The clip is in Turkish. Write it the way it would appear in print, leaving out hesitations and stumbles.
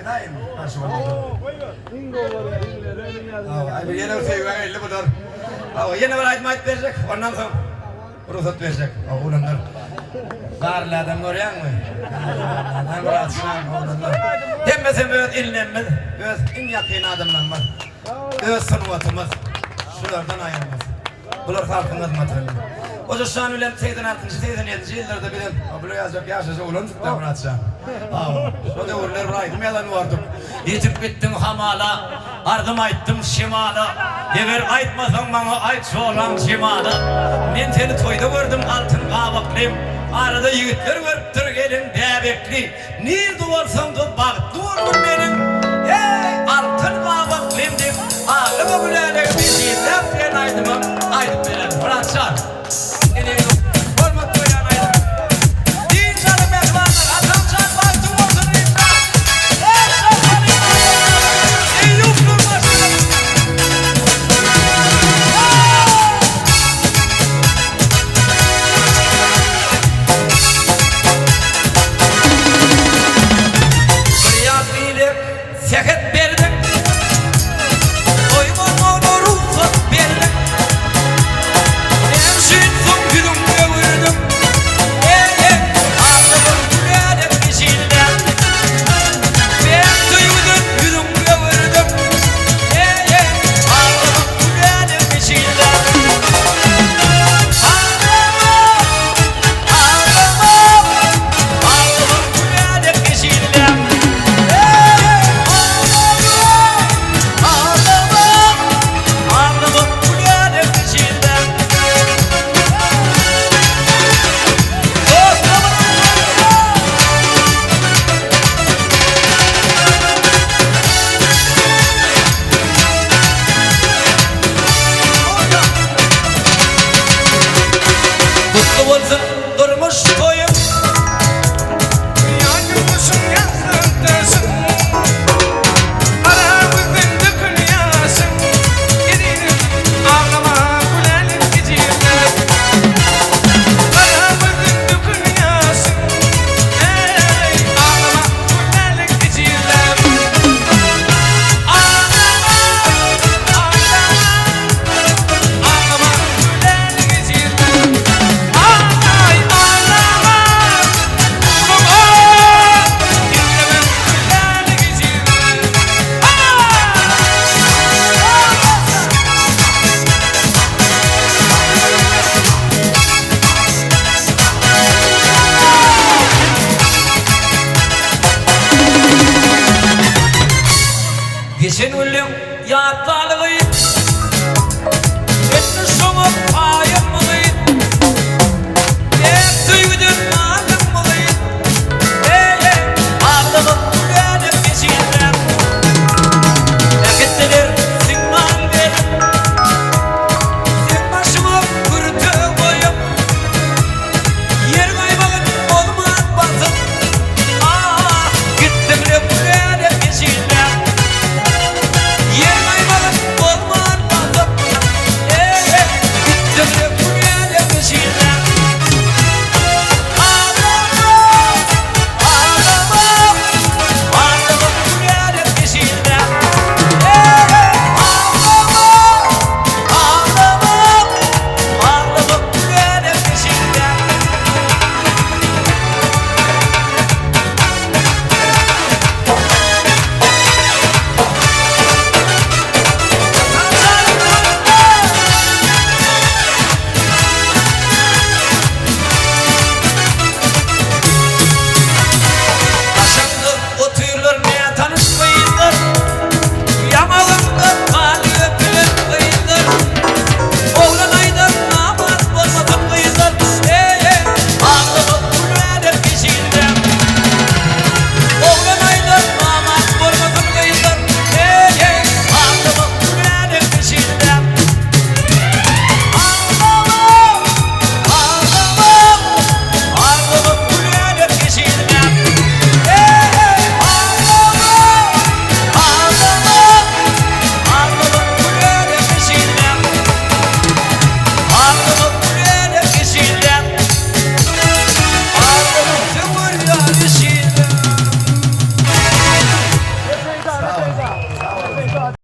Aytayım. Karşı var. Ay yine bir şey var elli budur. Yine bir aytmayıp verecek. Ondan sonra ruhsat verecek. Oğlumlar. Karlı adam görüyor musun? Adam rahatsızlan oğlumlar. Demmesen böyle inlenmez. Öz en yakın adamlar var. Öz sınıvatımız. Şulardan ayırmaz. Bunlar halkın hizmetleri. O şu an ölen 86. 87. yıllarda bilen böyle yazacak yaşaşı ulan da bırakacağım. O da uğurlar bıraktım yalan vardım. Yitip bittim hamala, ardım ayttım şimala. Eğer aytmasan bana ayt soğlan şimala. Ben seni toyda gördüm altın kavaklıyım. Arada yiğitler görüptür gelin bebekli. Nerede varsan da bak, dur benim